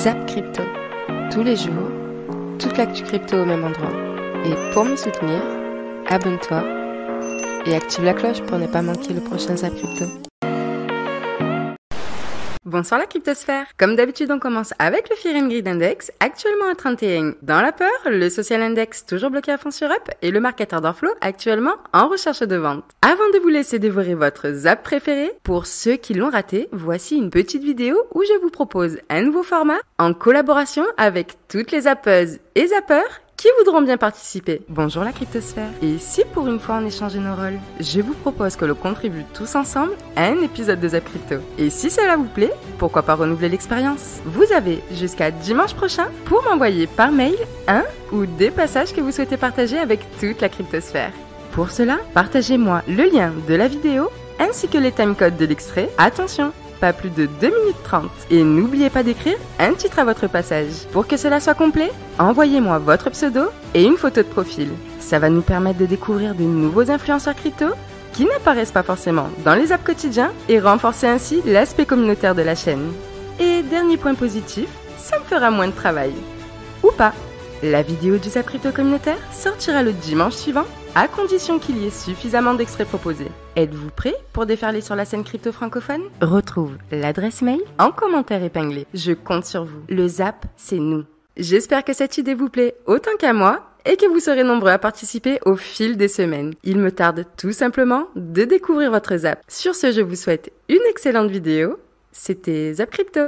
Zap Crypto. Tous les jours, toute l'actu crypto au même endroit. Et pour me soutenir, abonne-toi et active la cloche pour ne pas manquer le prochain Zap Crypto. Bonsoir la cryptosphère. Comme d'habitude, on commence avec le Fear and Greed Index, actuellement à 31. Dans la peur, le Social Index toujours bloqué à fond sur Up et le Market Order Flow actuellement en recherche de vente. Avant de vous laisser dévorer votre zap préféré, pour ceux qui l'ont raté, voici une petite vidéo où je vous propose un nouveau format en collaboration avec toutes les zappeuses et zappeurs qui voudront bien participer. Bonjour la cryptosphère. Et si pour une fois on échangeait nos rôles, je vous propose que l'on contribue tous ensemble à un épisode de Zap Crypto. Et si cela vous plaît, pourquoi pas renouveler l'expérience? Vous avez jusqu'à dimanche prochain pour m'envoyer par mail un ou des passages que vous souhaitez partager avec toute la cryptosphère. Pour cela, partagez-moi le lien de la vidéo ainsi que les timecodes de l'extrait. Attention, pas plus de 2 minutes 30. Et n'oubliez pas d'écrire un titre à votre passage. Pour que cela soit complet, envoyez-moi votre pseudo et une photo de profil. Ça va nous permettre de découvrir de nouveaux influenceurs crypto qui n'apparaissent pas forcément dans les apps quotidiens et renforcer ainsi l'aspect communautaire de la chaîne. Et dernier point positif, ça me fera moins de travail. Ou pas. La vidéo du Zap Crypto communautaire sortira le dimanche suivant, à condition qu'il y ait suffisamment d'extraits proposés. Êtes-vous prêts pour déferler sur la scène crypto francophone? Retrouve l'adresse mail en commentaire épinglé. Je compte sur vous. Le Zap, c'est nous. J'espère que cette idée vous plaît autant qu'à moi et que vous serez nombreux à participer au fil des semaines. Il me tarde tout simplement de découvrir votre Zap. Sur ce, je vous souhaite une excellente vidéo. C'était Zap Crypto.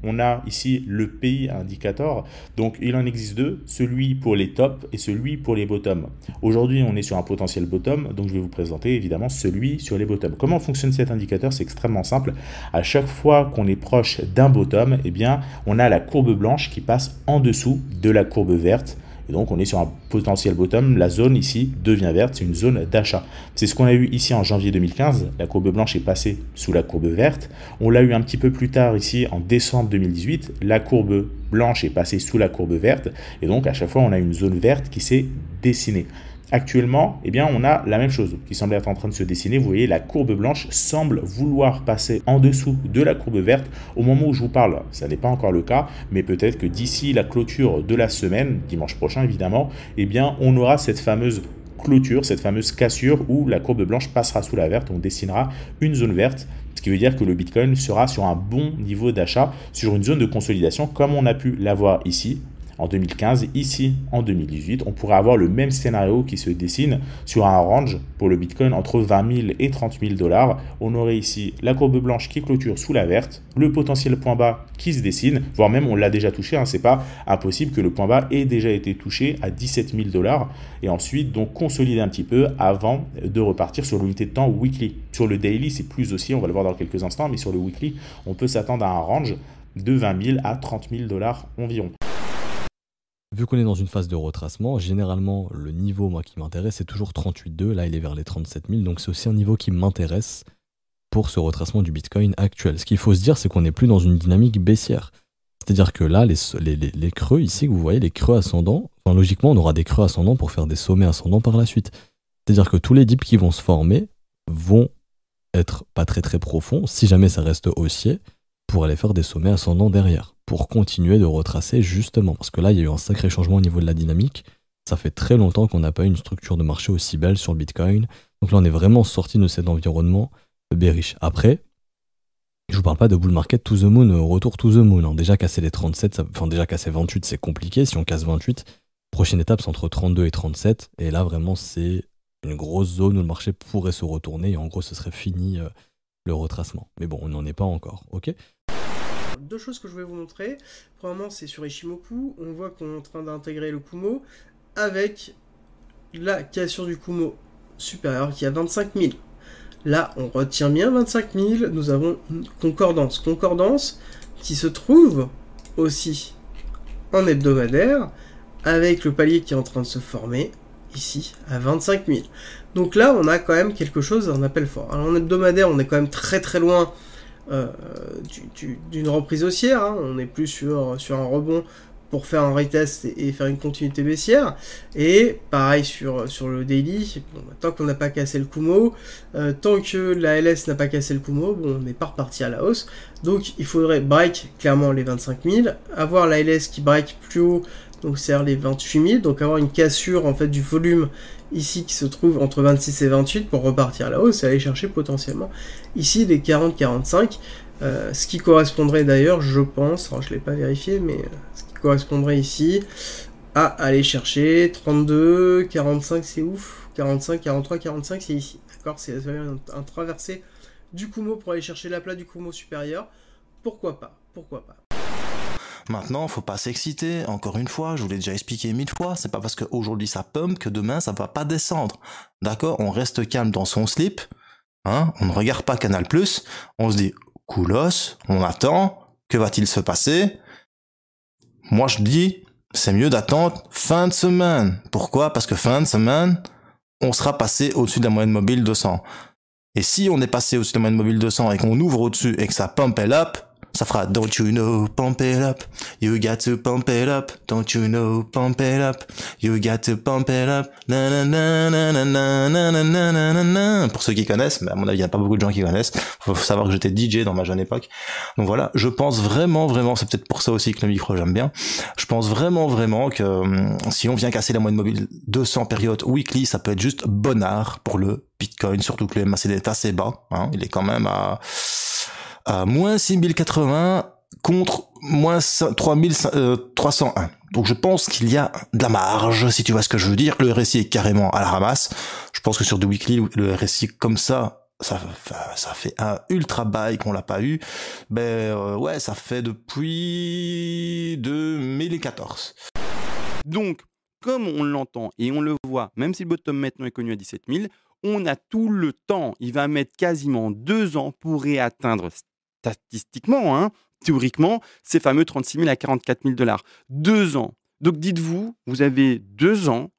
On a ici le pays indicator, donc il en existe deux, celui pour les tops et celui pour les bottoms. Aujourd'hui, on est sur un potentiel bottom, donc je vais vous présenter évidemment celui sur les bottoms. Comment fonctionne cet indicateur? C'est extrêmement simple. À chaque fois qu'on est proche d'un bottom, eh bien, on a la courbe blanche qui passe en dessous de la courbe verte. Et donc, on est sur un potentiel bottom. La zone ici devient verte, c'est une zone d'achat. C'est ce qu'on a eu ici en janvier 2015. La courbe blanche est passée sous la courbe verte. On l'a eu un petit peu plus tard ici en décembre 2018. La courbe blanche est passée sous la courbe verte. Et donc, à chaque fois, on a une zone verte qui s'est dessinée. Actuellement, eh bien, on a la même chose qui semble être en train de se dessiner. Vous voyez, la courbe blanche semble vouloir passer en dessous de la courbe verte. Au moment où je vous parle, ça n'est pas encore le cas, mais peut-être que d'ici la clôture de la semaine, dimanche prochain évidemment, eh bien, on aura cette fameuse clôture, cette fameuse cassure où la courbe blanche passera sous la verte. On dessinera une zone verte, ce qui veut dire que le Bitcoin sera sur un bon niveau d'achat, sur une zone de consolidation comme on a pu l'avoir ici en 2015, ici en 2018, on pourrait avoir le même scénario qui se dessine sur un range pour le Bitcoin entre 20 000 et 30 000 $. On aurait ici la courbe blanche qui clôture sous la verte, le potentiel point bas qui se dessine, voire même on l'a déjà touché, c'est pas impossible que le point bas ait déjà été touché à 17 000 $, et ensuite donc consolider un petit peu avant de repartir sur l'unité de temps weekly. Sur le daily, c'est plus aussi, on va le voir dans quelques instants, mais sur le weekly, on peut s'attendre à un range de 20 000 à 30 000 $ environ. Vu qu'on est dans une phase de retracement, généralement, le niveau moi, qui m'intéresse, c'est toujours 38,2. Là, il est vers les 37 000. Donc, c'est aussi un niveau qui m'intéresse pour ce retracement du Bitcoin actuel. Ce qu'il faut se dire, c'est qu'on n'est plus dans une dynamique baissière. C'est-à-dire que là, les creux ici, que vous voyez, les creux ascendants, enfin, logiquement, on aura des creux ascendants pour faire des sommets ascendants par la suite. C'est-à-dire que tous les dips qui vont se former vont être pas très très profonds, si jamais ça reste haussier, pour aller faire des sommets ascendants derrière, pour continuer de retracer justement. Parce que là, il y a eu un sacré changement au niveau de la dynamique. Ça fait très longtemps qu'on n'a pas eu une structure de marché aussi belle sur le Bitcoin. Donc là, on est vraiment sorti de cet environnement bearish. Après, je vous parle pas de bull market to the moon, retour to the moon. Déjà casser les 37, déjà casser 28, c'est compliqué. Si on casse 28, prochaine étape, c'est entre 32 et 37. Et là, vraiment, c'est une grosse zone où le marché pourrait se retourner. Et en gros, ce serait fini le retracement. Mais bon, on n'en est pas encore, ok ? Deux choses que je vais vous montrer. Premièrement, c'est sur Ishimoku. On voit qu'on est en train d'intégrer le Kumo avec la cassure du Kumo supérieure qui est à 25 000. Là, on retient bien 25 000. Nous avons une concordance. Concordance qui se trouve aussi en hebdomadaire avec le palier qui est en train de se former ici à 25 000. Donc là, on a quand même quelque chose, un appel fort. Alors en hebdomadaire, on est quand même très très loin d'une reprise haussière, on n'est plus sur un rebond pour faire un retest et faire une continuité baissière. Et pareil sur le daily, bon, tant qu'on n'a pas cassé le Kumo, tant que la LS n'a pas cassé le Kumo, bon, on n'est pas reparti à la hausse. Donc il faudrait break clairement les 25 000, avoir la LS qui break plus haut, donc c'est les 28 000, donc avoir une cassure en fait du volume ici qui se trouve entre 26 et 28 pour repartir à la hausse et aller chercher potentiellement ici les 40-45. Ce qui correspondrait d'ailleurs, je pense, alors je ne l'ai pas vérifié, mais ce qui correspondrait ici à aller chercher 32, 45 c'est ouf, 45, 43, 45 c'est ici, d'accord, c'est un traversé du Kumo pour aller chercher la plat du Kumo supérieur, pourquoi pas. Maintenant, faut pas s'exciter, encore une fois, je vous l'ai déjà expliqué 1000 fois, c'est pas parce qu'aujourd'hui ça pump que demain ça va pas descendre, d'accord, on reste calme dans son slip, hein, on ne regarde pas Canal+, on se dit coolos, on attend, que va-t-il se passer? Moi je dis, c'est mieux d'attendre fin de semaine. Pourquoi? Parce que fin de semaine, on sera passé au-dessus de la moyenne mobile 200. Et si on est passé au-dessus de la moyenne mobile 200 et qu'on ouvre au-dessus et que ça pump it up, ça fera don't you know, pump it up, you got to pump it up, don't you know, pump it up, you got to pump it up, na na na na na na na na na na na. Pour ceux qui connaissent, mais à mon avis il n'y a pas beaucoup de gens qui connaissent, faut savoir que j'étais DJ dans ma jeune époque, donc voilà, je pense vraiment, c'est peut-être pour ça aussi que le micro j'aime bien, je pense vraiment que si on vient casser la moyenne mobile 200 période weekly, ça peut être juste bonnard pour le Bitcoin, surtout que le MACD est assez bas, hein, il est quand même à moins 6080 contre moins 3301. Donc je pense qu'il y a de la marge, si tu vois ce que je veux dire. Le RSI est carrément à la ramasse. Je pense que sur du weekly, le RSI comme ça fait un ultra buy qu'on l'a pas eu. Ouais, ça fait depuis 2014. Donc, comme on l'entend et on le voit, même si le bottom maintenant est connu à 17 000, on a tout le temps. Il va mettre quasiment 2 ans pour réatteindre statistiquement, hein, théoriquement, ces fameux 36 000 à 44 000 $. 2 ans. Donc dites-vous, vous avez 2 ans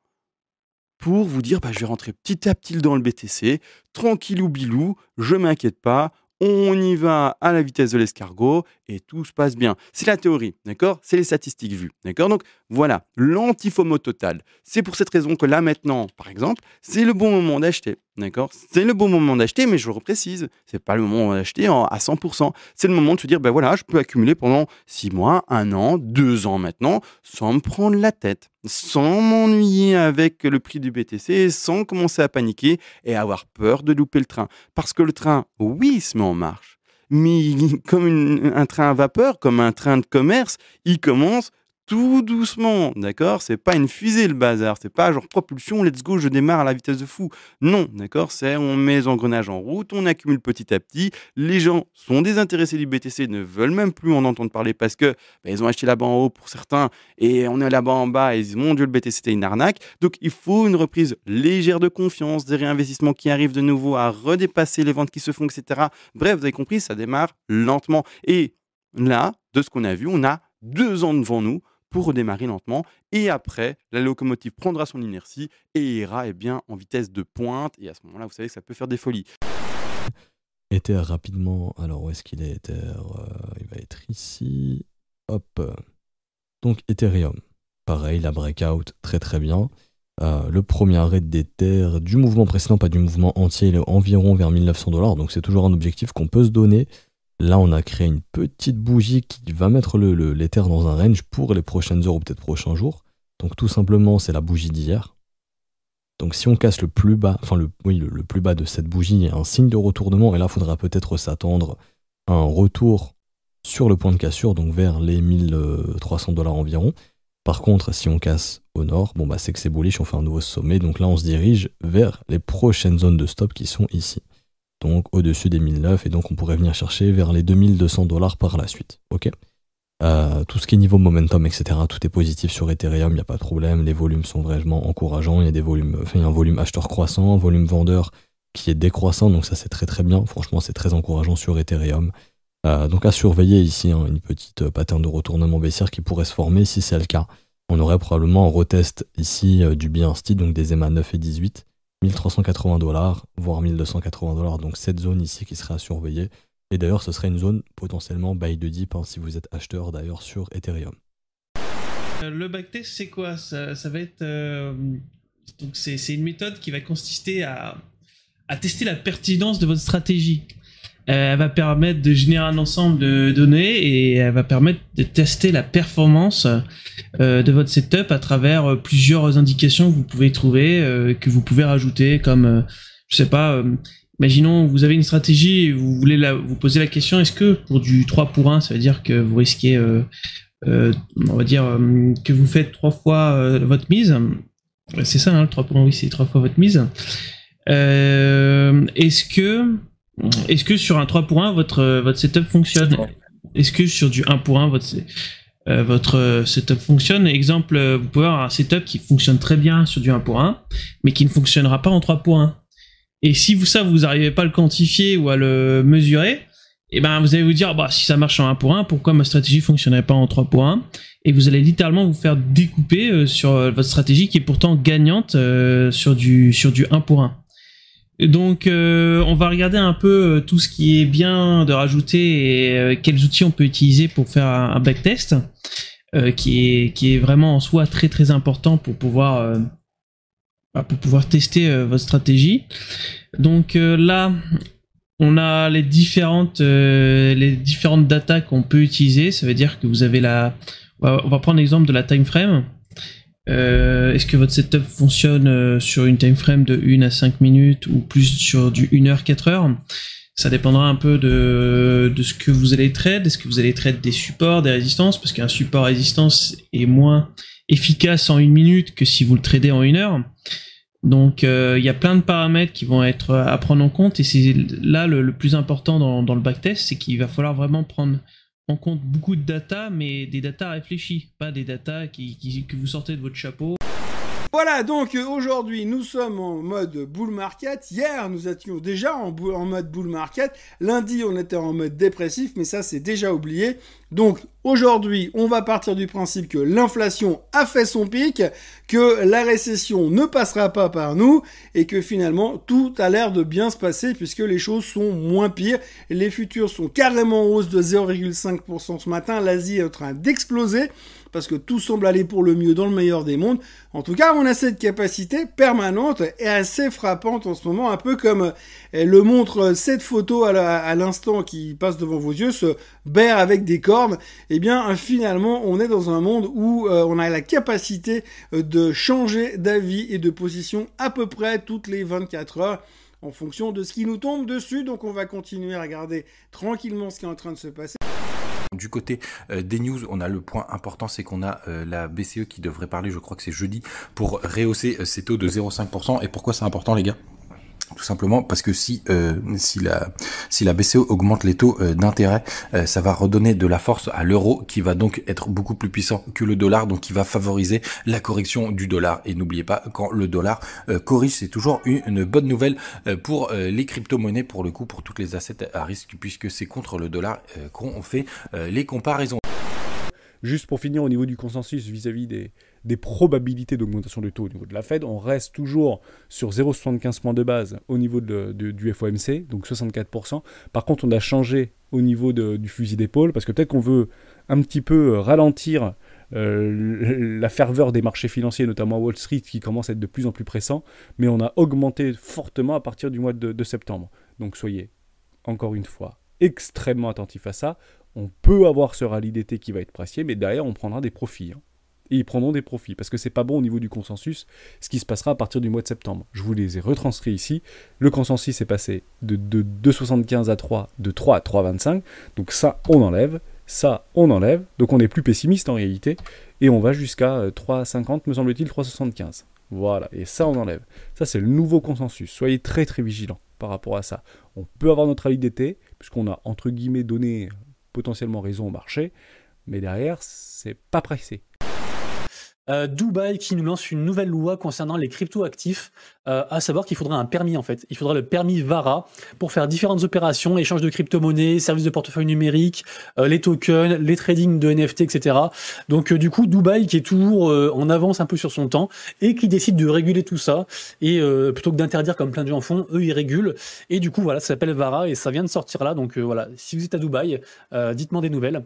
pour vous dire, je vais rentrer petit à petit dans le BTC, tranquillou bilou, je m'inquiète pas, on y va à la vitesse de l'escargot et tout se passe bien. C'est la théorie, d'accord? C'est les statistiques vues, d'accord? Donc voilà, l'anti-FOMO total. C'est pour cette raison que là maintenant, par exemple, c'est le bon moment d'acheter, d'accord? C'est le bon moment d'acheter, mais je le reprécise, c'est pas le moment d'acheter à 100%. C'est le moment de se dire, voilà, je peux accumuler pendant 6 mois, 1 an, 2 ans maintenant, sans me prendre la tête, sans m'ennuyer avec le prix du BTC, sans commencer à paniquer et avoir peur de louper le train. Parce que le train, oui, il se met en marche, mais comme un train à vapeur, comme un train de commerce, il commence tout doucement, d'accord? C'est pas une fusée le bazar, c'est pas genre propulsion, let's go, je démarre à la vitesse de fou. Non, d'accord? C'est on met les engrenages en route, on accumule petit à petit. Les gens sont désintéressés du BTC, ne veulent même plus en entendre parler parce que ils ont acheté là-bas en haut pour certains et on est là-bas en bas et ils disent mon Dieu, le BTC c'était une arnaque. Donc il faut une reprise légère de confiance, des réinvestissements qui arrivent de nouveau à redépasser les ventes qui se font, etc. Bref, vous avez compris, ça démarre lentement. Et là, de ce qu'on a vu, on a 2 ans devant nous pour redémarrer lentement et après la locomotive prendra son inertie et ira en vitesse de pointe et à ce moment-là vous savez que ça peut faire des folies. Ether rapidement, alors où est-ce qu'il est Ether il va être ici, hop, donc Ethereum, pareil la breakout très très bien, le premier arrêt d'Ether du mouvement précédent, pas du mouvement entier, il est environ vers 1900 $, donc c'est toujours un objectif qu'on peut se donner. Là, on a créé une petite bougie qui va mettre l'Ether dans un range pour les prochaines heures ou peut-être prochains jours. Donc tout simplement, c'est la bougie d'hier. Donc si on casse le plus bas, le plus bas de cette bougie, il y a un signe de retournement. Et là, il faudra peut-être s'attendre à un retour sur le point de cassure, donc vers les 1300 $ environ. Par contre, si on casse au nord, c'est que c'est bullish, on fait un nouveau sommet. Donc là, on se dirige vers les prochaines zones de stop qui sont ici. Donc au-dessus des 1009 et donc on pourrait venir chercher vers les 2200 $ par la suite. Ok. Tout ce qui est niveau momentum, etc., tout est positif sur Ethereum, il n'y a pas de problème, les volumes sont vraiment encourageants, il y a un volume acheteur croissant, un volume vendeur qui est décroissant, donc ça c'est très très bien, franchement c'est très encourageant sur Ethereum. Donc à surveiller ici, une petite pattern de retournement baissière qui pourrait se former. Si c'est le cas, on aurait probablement un retest ici du BNST, donc des EMA 9 et 18, 1380 $, voire 1280 $, donc cette zone ici qui serait à surveiller. Et d'ailleurs ce serait une zone potentiellement buy de dip si vous êtes acheteur d'ailleurs sur Ethereum. Le backtest, c'est quoi? Ça va être... donc c'est une méthode qui va consister à tester la pertinence de votre stratégie. Elle va permettre de générer un ensemble de données et elle va permettre de tester la performance de votre setup à travers plusieurs indications que vous pouvez trouver, que vous pouvez rajouter, comme, je sais pas, imaginons vous avez une stratégie et vous voulez vous poser la question, est-ce que pour du 3 pour 1, ça veut dire que vous risquez, on va dire, que vous faites 3 fois votre mise. C'est ça, hein, le 3 pour 1, oui, c'est 3 fois votre mise. Est-ce que sur un 3 pour 1, votre setup fonctionne? Est-ce que sur du 1 pour 1, votre setup fonctionne? Exemple, vous pouvez avoir un setup qui fonctionne très bien sur du 1 pour 1, mais qui ne fonctionnera pas en 3 pour 1. Et si vous n'arrivez pas à le quantifier ou à le mesurer, et ben vous allez vous dire, bah, si ça marche en 1 pour 1, pourquoi ma stratégie fonctionnerait pas en 3 pour 1? Et vous allez littéralement vous faire découper sur votre stratégie qui est pourtant gagnante sur du 1 pour 1. Donc on va regarder un peu tout ce qui est bien de rajouter et quels outils on peut utiliser pour faire un backtest qui est vraiment en soi très très important pour pouvoir tester votre stratégie. Donc là on a les différentes datas qu'on peut utiliser. Ça veut dire que vous avez on va prendre l'exemple de la time frame. Est-ce que votre setup fonctionne sur une time frame de 1 à 5 minutes ou plus sur du 1 heure, 4 heures? Ça dépendra un peu de ce que vous allez trade. Est-ce que vous allez trade des supports, des résistances? Parce qu'un support résistance est moins efficace en 1 minute que si vous le tradez en 1 heure. Donc il y a plein de paramètres qui vont être à prendre en compte et c'est là le plus important dans le backtest, c'est qu'il va falloir vraiment prendre en compte beaucoup de data, mais des data réfléchies, pas des data que vous sortez de votre chapeau. Voilà, donc aujourd'hui nous sommes en mode bull market. Hier nous étions déjà en mode bull market. Lundi on était en mode dépressif, mais ça c'est déjà oublié. Donc aujourd'hui on va partir du principe que l'inflation a fait son pic, que la récession ne passera pas par nous et que finalement tout a l'air de bien se passer puisque les choses sont moins pires. Les futurs sont carrément en hausse de 0,5% ce matin. L'Asie est en train d'exploser parce que tout semble aller pour le mieux dans le meilleur des mondes. En tout cas, on a cette capacité permanente et assez frappante en ce moment, un peu comme le montre cette photo à l'instant qui passe devant vos yeux, ce bear avec des cornes. Eh bien, finalement, on est dans un monde où on a la capacité de changer d'avis et de position à peu près toutes les 24 heures en fonction de ce qui nous tombe dessus. Donc, on va continuer à regarder tranquillement ce qui est en train de se passer. Du côté des news, on a le point important, c'est qu'on a la BCE qui devrait parler, je crois que c'est jeudi, pour rehausser ses taux de 0,5%. Et pourquoi c'est important, les gars ? Tout simplement parce que si la BCE augmente les taux d'intérêt, ça va redonner de la force à l'euro qui va donc être beaucoup plus puissant que le dollar, donc qui va favoriser la correction du dollar. Et n'oubliez pas, quand le dollar corrige, c'est toujours une bonne nouvelle pour les crypto-monnaies, pour le coup, pour toutes les assets à risque, puisque c'est contre le dollar qu'on fait les comparaisons. Juste pour finir, au niveau du consensus vis-à-vis des probabilités d'augmentation du taux au niveau de la Fed, on reste toujours sur 0,75 points de base au niveau du FOMC, donc 64%. Par contre, on a changé au niveau du fusil d'épaule, parce que peut-être qu'on veut un petit peu ralentir la ferveur des marchés financiers, notamment Wall Street, qui commence à être de plus en plus pressant, mais on a augmenté fortement à partir du mois de septembre. Donc soyez, encore une fois, extrêmement attentifs à ça. On peut avoir ce rallye d'été qui va être pricier, mais derrière, on prendra des profits. Et ils prendront des profits, parce que c'est pas bon au niveau du consensus, ce qui se passera à partir du mois de septembre. Je vous les ai retranscrits ici. Le consensus est passé de 2,75 à 3, de 3 à 3,25. Donc ça, on enlève. Ça, on enlève. Donc on est plus pessimiste en réalité. Et on va jusqu'à 3,50, me semble-t-il, 3,75. Voilà, et ça, on enlève. Ça, c'est le nouveau consensus. Soyez très, très vigilants par rapport à ça. On peut avoir notre rallye d'été, puisqu'on a, entre guillemets, donné potentiellement raison au marché, mais derrière, c'est pas pressé. Dubaï qui nous lance une nouvelle loi concernant les crypto-actifs, à savoir qu'il faudra un permis en fait. Il faudra le permis VARA pour faire différentes opérations, échange de crypto-monnaies, services de portefeuille numérique, les tokens, les trading de NFT, etc. Donc du coup, Dubaï qui est toujours en avance un peu sur son temps et qui décide de réguler tout ça. Et plutôt que d'interdire comme plein de gens font, eux ils régulent. Et du coup voilà, ça s'appelle VARA et ça vient de sortir là. Donc voilà, si vous êtes à Dubaï, dites-moi des nouvelles.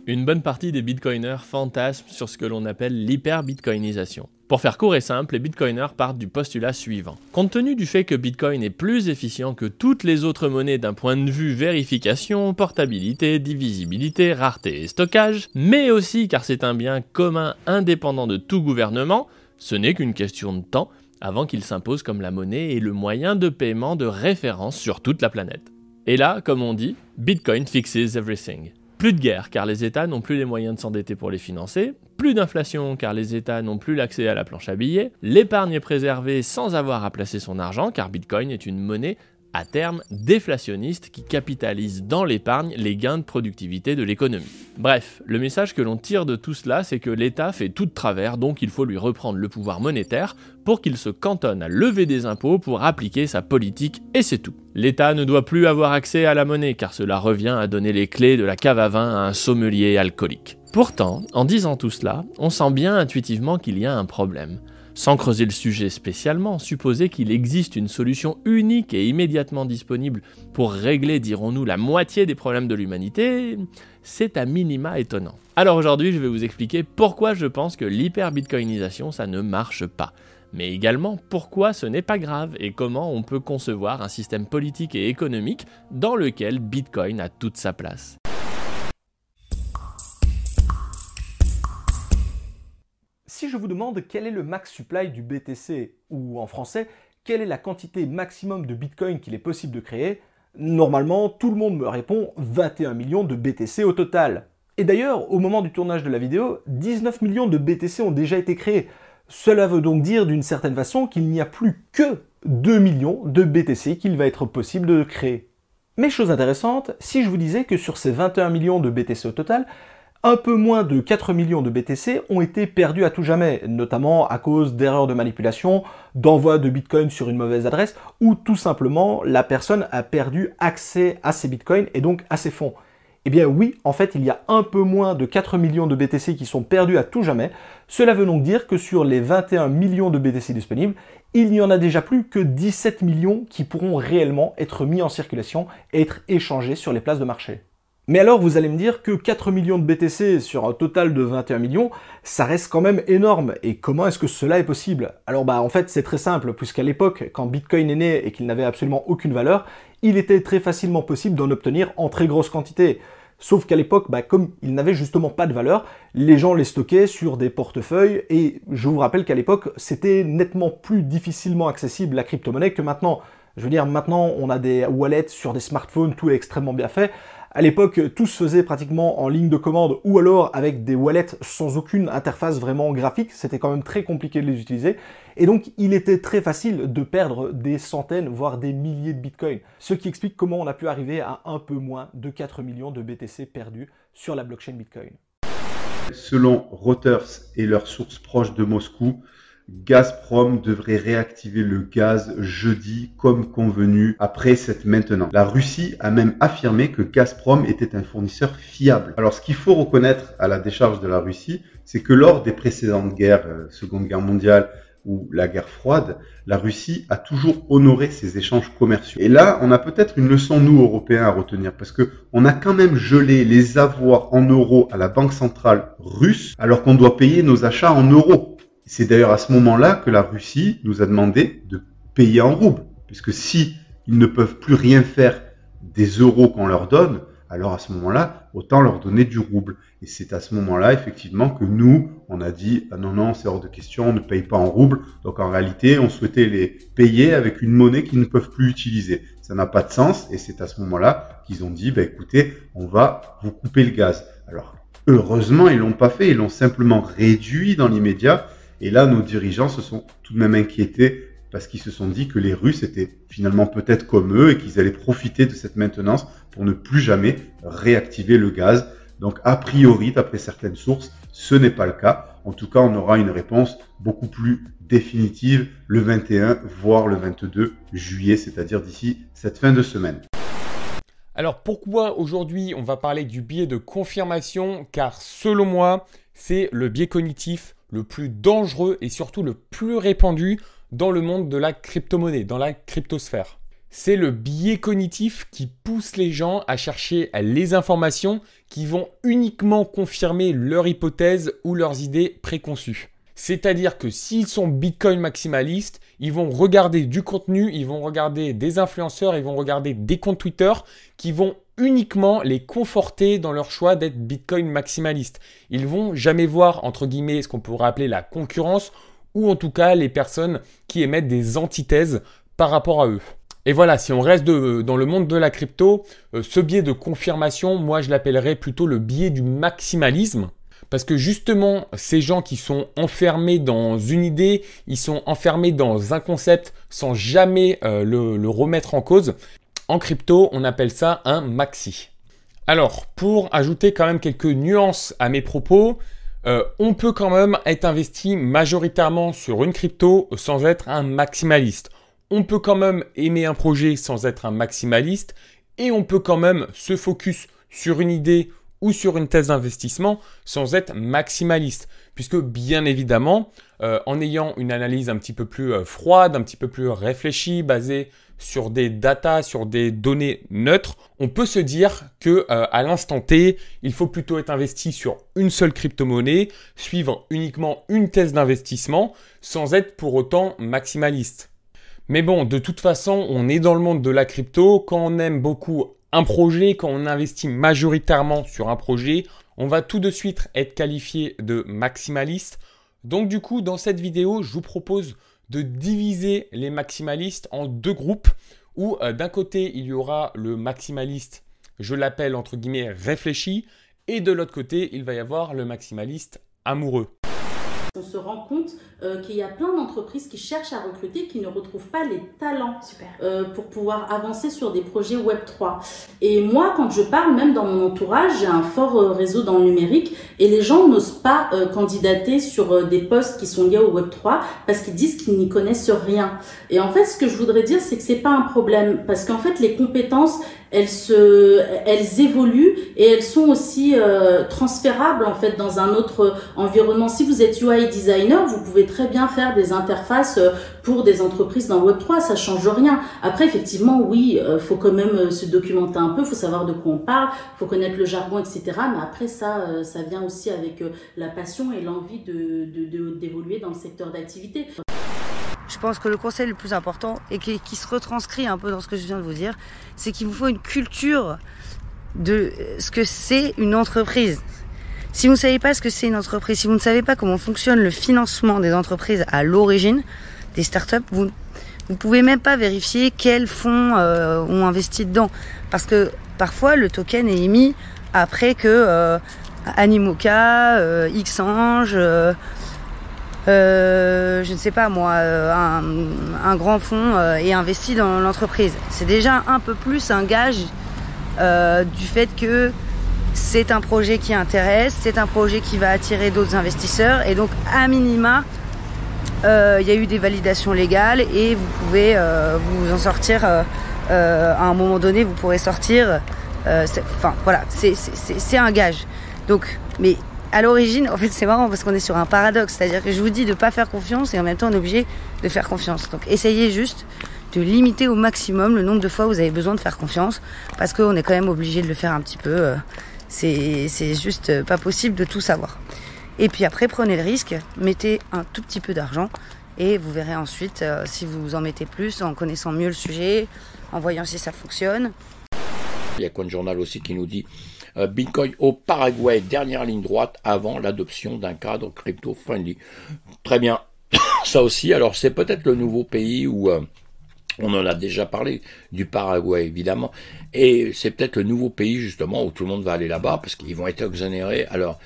Une bonne partie des bitcoiners fantasment sur ce que l'on appelle l'hyper-bitcoinisation. Pour faire court et simple, les bitcoiners partent du postulat suivant. Compte tenu du fait que Bitcoin est plus efficient que toutes les autres monnaies d'un point de vue vérification, portabilité, divisibilité, rareté et stockage, mais aussi car c'est un bien commun indépendant de tout gouvernement, ce n'est qu'une question de temps avant qu'il s'impose comme la monnaie et le moyen de paiement de référence sur toute la planète. Et là, comme on dit, Bitcoin fixes everything. Plus de guerre car les États n'ont plus les moyens de s'endetter pour les financer, plus d'inflation car les États n'ont plus l'accès à la planche à billets, l'épargne est préservée sans avoir à placer son argent car Bitcoin est une monnaie à terme déflationniste qui capitalise dans l'épargne les gains de productivité de l'économie. Bref, le message que l'on tire de tout cela, c'est que l'État fait tout de travers, donc il faut lui reprendre le pouvoir monétaire pour qu'il se cantonne à lever des impôts pour appliquer sa politique et c'est tout. L'État ne doit plus avoir accès à la monnaie car cela revient à donner les clés de la cave à vin à un sommelier alcoolique. Pourtant, en disant tout cela, on sent bien intuitivement qu'il y a un problème. Sans creuser le sujet spécialement, supposer qu'il existe une solution unique et immédiatement disponible pour régler, dirons-nous, la moitié des problèmes de l'humanité, c'est à minima étonnant. Alors aujourd'hui, je vais vous expliquer pourquoi je pense que l'hyper-bitcoinisation, ça ne marche pas. Mais également pourquoi ce n'est pas grave et comment on peut concevoir un système politique et économique dans lequel Bitcoin a toute sa place. Si je vous demande quel est le max supply du BTC, ou en français, quelle est la quantité maximum de Bitcoin qu'il est possible de créer, normalement tout le monde me répond 21 millions de BTC au total. Et d'ailleurs, au moment du tournage de la vidéo, 19 millions de BTC ont déjà été créés. Cela veut donc dire d'une certaine façon qu'il n'y a plus que 2 millions de BTC qu'il va être possible de créer. Mais chose intéressante, si je vous disais que sur ces 21 millions de BTC au total, un peu moins de 4 millions de BTC ont été perdus à tout jamais, notamment à cause d'erreurs de manipulation, d'envoi de Bitcoin sur une mauvaise adresse, ou tout simplement la personne a perdu accès à ses Bitcoins et donc à ses fonds. Eh bien oui, en fait, il y a un peu moins de 4 millions de BTC qui sont perdus à tout jamais. Cela veut donc dire que sur les 21 millions de BTC disponibles, il n'y en a déjà plus que 17 millions qui pourront réellement être mis en circulation et être échangés sur les places de marché. Mais alors vous allez me dire que 4 millions de BTC sur un total de 21 millions, ça reste quand même énorme. Et comment est-ce que cela est possible? Alors en fait c'est très simple, puisqu'à l'époque, quand Bitcoin est né et qu'il n'avait absolument aucune valeur, il était très facilement possible d'en obtenir en très grosse quantité. Sauf qu'à l'époque, comme il n'avait justement pas de valeur, les gens les stockaient sur des portefeuilles et je vous rappelle qu'à l'époque, c'était nettement plus difficilement accessible la crypto-monnaie que maintenant. Je veux dire, maintenant on a des wallets sur des smartphones, tout est extrêmement bien fait. À l'époque, tout se faisait pratiquement en ligne de commande ou alors avec des wallets sans aucune interface vraiment graphique. C'était quand même très compliqué de les utiliser. Et donc, il était très facile de perdre des centaines, voire des milliers de bitcoins. Ce qui explique comment on a pu arriver à un peu moins de 4 millions de BTC perdus sur la blockchain Bitcoin. Selon Reuters et leurs sources proches de Moscou, Gazprom devrait réactiver le gaz jeudi comme convenu après cette maintenance. La Russie a même affirmé que Gazprom était un fournisseur fiable. Alors ce qu'il faut reconnaître à la décharge de la Russie, c'est que lors des précédentes guerres, Seconde Guerre mondiale ou la guerre froide, la Russie a toujours honoré ses échanges commerciaux. Et là, on a peut-être une leçon, nous, Européens, à retenir, parce que on a quand même gelé les avoirs en euros à la banque centrale russe, alors qu'on doit payer nos achats en euros. C'est d'ailleurs à ce moment-là que la Russie nous a demandé de payer en roubles, puisque si ils ne peuvent plus rien faire des euros qu'on leur donne, alors à ce moment-là, autant leur donner du rouble. Et c'est à ce moment-là, effectivement, que nous, on a dit « Ah non, non, c'est hors de question, on ne paye pas en roubles ». Donc en réalité, on souhaitait les payer avec une monnaie qu'ils ne peuvent plus utiliser. Ça n'a pas de sens, et c'est à ce moment-là qu'ils ont dit « Écoutez, on va vous couper le gaz ». Alors, heureusement, ils l'ont pas fait, ils l'ont simplement réduit dans l'immédiat. Et là, nos dirigeants se sont tout de même inquiétés parce qu'ils se sont dit que les Russes étaient finalement peut-être comme eux et qu'ils allaient profiter de cette maintenance pour ne plus jamais réactiver le gaz. Donc, a priori, d'après certaines sources, ce n'est pas le cas. En tout cas, on aura une réponse beaucoup plus définitive le 21, voire le 22 juillet, c'est-à-dire d'ici cette fin de semaine. Alors, pourquoi aujourd'hui on va parler du biais de confirmation? Car selon moi, c'est le biais cognitif le plus dangereux et surtout le plus répandu dans le monde de la crypto-monnaie, dans la cryptosphère. C'est le biais cognitif qui pousse les gens à chercher les informations qui vont uniquement confirmer leur hypothèse ou leurs idées préconçues. C'est-à-dire que s'ils sont Bitcoin maximalistes, ils vont regarder du contenu, ils vont regarder des influenceurs, ils vont regarder des comptes Twitter qui vont uniquement les conforter dans leur choix d'être Bitcoin maximaliste. Ils vont jamais voir, entre guillemets, ce qu'on pourrait appeler la concurrence, ou en tout cas les personnes qui émettent des antithèses par rapport à eux. Et voilà, si on reste dans le monde de la crypto, ce biais de confirmation, moi je l'appellerais plutôt le biais du maximalisme. Parce que justement, ces gens qui sont enfermés dans une idée, ils sont enfermés dans un concept sans jamais le remettre en cause. En crypto, on appelle ça un maxi. Alors, pour ajouter quand même quelques nuances à mes propos, on peut quand même être investi majoritairement sur une crypto sans être un maximaliste. On peut quand même aimer un projet sans être un maximaliste et on peut quand même se focus sur une idée ou sur une thèse d'investissement sans être maximaliste. Puisque bien évidemment, en ayant une analyse un petit peu plus froide, un petit peu plus réfléchie, basée sur des datas, sur des données neutres, on peut se dire que à l'instant T, il faut plutôt être investi sur une seule crypto-monnaie, suivre uniquement une thèse d'investissement, sans être pour autant maximaliste. Mais bon, de toute façon, on est dans le monde de la crypto. Quand on aime beaucoup un projet, quand on investit majoritairement sur un projet, on va tout de suite être qualifié de maximaliste. Donc du coup, dans cette vidéo, je vous propose de diviser les maximalistes en deux groupes où d'un côté, il y aura le maximaliste, je l'appelle entre guillemets réfléchi, et de l'autre côté, il va y avoir le maximaliste amoureux. On se rend compte qu'il y a plein d'entreprises qui cherchent à recruter, qui ne retrouvent pas les talents pour pouvoir avancer sur des projets Web3. Et moi, quand je parle, même dans mon entourage, j'ai un fort réseau dans le numérique et les gens n'osent pas candidater sur des postes qui sont liés au Web3 parce qu'ils disent qu'ils n'y connaissent rien. Et en fait, ce que je voudrais dire, c'est que c'est pas un problème parce qu'en fait, les compétences, elles évoluent et elles sont aussi transférables en fait dans un autre environnement. Si vous êtes UI designer, vous pouvez très bien faire des interfaces pour des entreprises dans Web3, ça change rien. Après, effectivement, oui, faut quand même se documenter un peu, faut savoir de quoi on parle, faut connaître le jargon, etc. Mais après, ça vient aussi avec la passion et l'envie d'évoluer dans le secteur d'activité. Je pense que le conseil le plus important et qui se retranscrit un peu dans ce que je viens de vous dire, c'est qu'il vous faut une culture de ce que c'est une entreprise. Si vous ne savez pas ce que c'est une entreprise, si vous ne savez pas comment fonctionne le financement des entreprises à l'origine, des startups, vous ne pouvez même pas vérifier quels fonds ont investi dedans. Parce que parfois, le token est émis après que Animoca, Xange... je ne sais pas moi, un grand fonds est investi dans l'entreprise. C'est déjà un peu plus un gage du fait que c'est un projet qui intéresse, c'est un projet qui va attirer d'autres investisseurs et donc à minima, il y a eu des validations légales et vous pouvez vous en sortir à un moment donné, vous pourrez sortir. Enfin voilà, c'est un gage. Donc, mais à l'origine, en fait, c'est marrant parce qu'on est sur un paradoxe. C'est-à-dire que je vous dis de ne pas faire confiance et en même temps, on est obligé de faire confiance. Donc, essayez juste de limiter au maximum le nombre de fois où vous avez besoin de faire confiance parce qu'on est quand même obligé de le faire un petit peu. C'est juste pas possible de tout savoir. Et puis après, prenez le risque, mettez un tout petit peu d'argent et vous verrez ensuite si vous en mettez plus en connaissant mieux le sujet, en voyant si ça fonctionne. Il y a Coin Journal aussi qui nous dit Bitcoin au Paraguay, dernière ligne droite avant l'adoption d'un cadre crypto-friendly. Très bien, ça aussi, alors c'est peut-être le nouveau pays où on en a déjà parlé, du Paraguay évidemment, et c'est peut-être le nouveau pays justement où tout le monde va aller là-bas parce qu'ils vont être exonérés. Alors,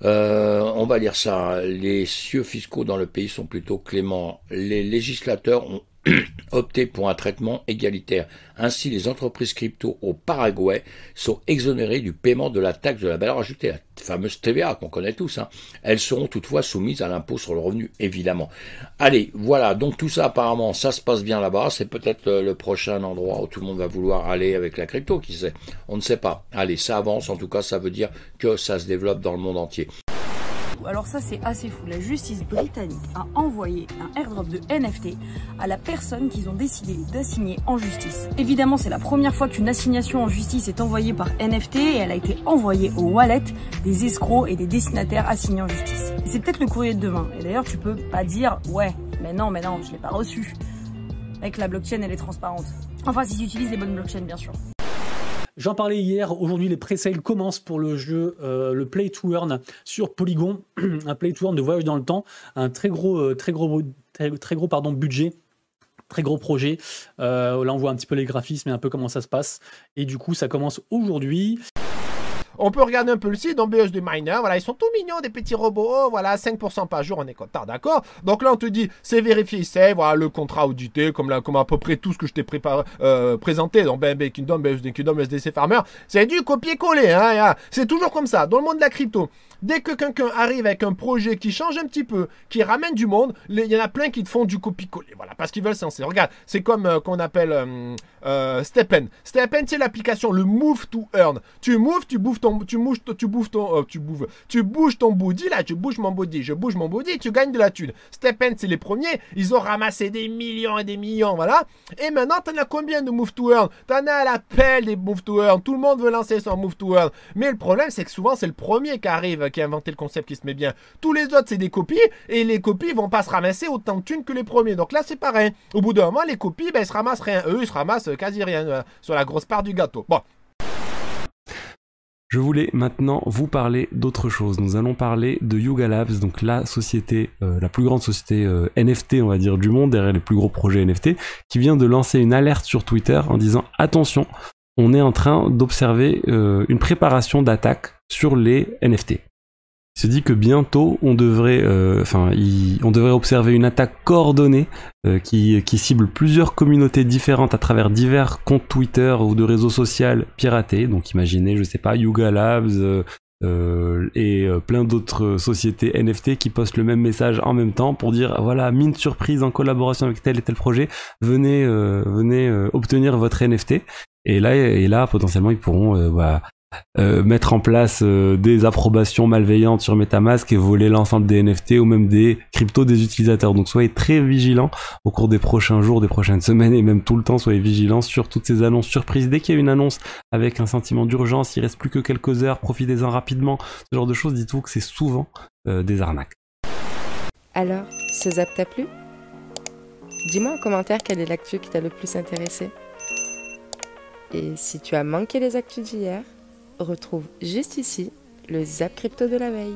on va lire ça, les cieux fiscaux dans le pays sont plutôt cléments, les législateurs ont opté pour un traitement égalitaire. Ainsi, les entreprises crypto au Paraguay sont exonérées du paiement de la taxe de la valeur ajoutée, la fameuse TVA qu'on connaît tous. Elles seront toutefois soumises à l'impôt sur le revenu, évidemment. Allez, voilà, donc tout ça apparemment, ça se passe bien là-bas. C'est peut-être le prochain endroit où tout le monde va vouloir aller avec la crypto, qui sait. On ne sait pas. Allez, ça avance, en tout cas, ça veut dire que ça se développe dans le monde entier. fou. Alors ça c'est assez fou. La justice britannique a envoyé un airdrop de NFT à la personne qu'ils ont décidé d'assigner en justice. Évidemment c'est la première fois qu'une assignation en justice est envoyée par NFT et elle a été envoyée aux wallets des escrocs et des destinataires assignés en justice. Et c'est peut-être le courrier de demain. Et d'ailleurs tu peux pas dire ouais mais non je l'ai pas reçu. Mec, la blockchain elle est transparente. Enfin si tu utilises les bonnes blockchains bien sûr. J'en parlais hier, aujourd'hui les pré-sales commencent pour le jeu, le Play to Earn sur Polygon, un Play to Earn de voyage dans le temps, un très gros budget, très gros projet. Là on voit un petit peu les graphismes et un peu comment ça se passe. Et du coup ça commence aujourd'hui. On peut regarder un peu le site dans BSD Miner, voilà, ils sont tout mignons, des petits robots, oh, voilà, 5% par jour, on est content, d'accord? Donc là, on te dit, c'est vérifié, c'est, voilà, le contrat audité, comme à peu près tout ce que je t'ai présenté dans BNB Kingdom, BSD Kingdom, SDC Farmer, c'est du copier-coller, hein, c'est toujours comme ça, dans le monde de la crypto. Dès que quelqu'un arrive avec un projet qui change un petit peu, qui ramène du monde, il y en a plein qui te font du copier-coller, voilà, parce qu'ils veulent s'en. Regarde, c'est comme qu'on appelle Stepen. Stepen, c'est l'application, le Move to Earn. Tu bouges ton body, là, tu bouges mon body, je bouge mon body, tu gagnes de la thune. Stepen, c'est les premiers, ils ont ramassé des millions et des millions, voilà. Et maintenant, t'en as combien de Move to Earn? T'en as à l'appel des Move to Earn, tout le monde veut lancer son Move to Earn. Mais le problème, c'est que souvent, c'est le premier qui arrive, qui a inventé le concept qui se met bien. Tous les autres, c'est des copies, et les copies vont pas se ramasser autant de thunes que les premiers. Donc là, c'est pareil. Au bout d'un moment, les copies, ben, ils se ramassent rien. Eux, ils se ramassent quasi rien sur la grosse part du gâteau. Bon. Je voulais maintenant vous parler d'autre chose. Nous allons parler de Yuga Labs, donc la société, la plus grande société NFT, on va dire, du monde, derrière les plus gros projets NFT, qui vient de lancer une alerte sur Twitter en disant « Attention, on est en train d'observer une préparation d'attaque sur les NFT ». Il se dit que bientôt on devrait observer une attaque coordonnée qui cible plusieurs communautés différentes à travers divers comptes Twitter ou de réseaux sociaux piratés. Donc imaginez, je sais pas, Yuga Labs et plein d'autres sociétés NFT qui postent le même message en même temps pour dire voilà, mine surprise en collaboration avec tel et tel projet, venez obtenir votre NFT. Et là potentiellement ils pourront mettre en place des approbations malveillantes sur MetaMask et voler l'ensemble des NFT ou même des cryptos des utilisateurs. Donc soyez très vigilants au cours des prochains jours, des prochaines semaines et même tout le temps, soyez vigilants sur toutes ces annonces surprises. Dès qu'il y a une annonce avec un sentiment d'urgence, il reste plus que quelques heures, profitez-en rapidement, ce genre de choses, dites-vous que c'est souvent des arnaques. Alors, ce zap t'a plu? Dis-moi en commentaire quelle est l'actu qui t'a le plus intéressé. Et si tu as manqué les actus d'hier, retrouve juste ici le Zap Crypto de la veille.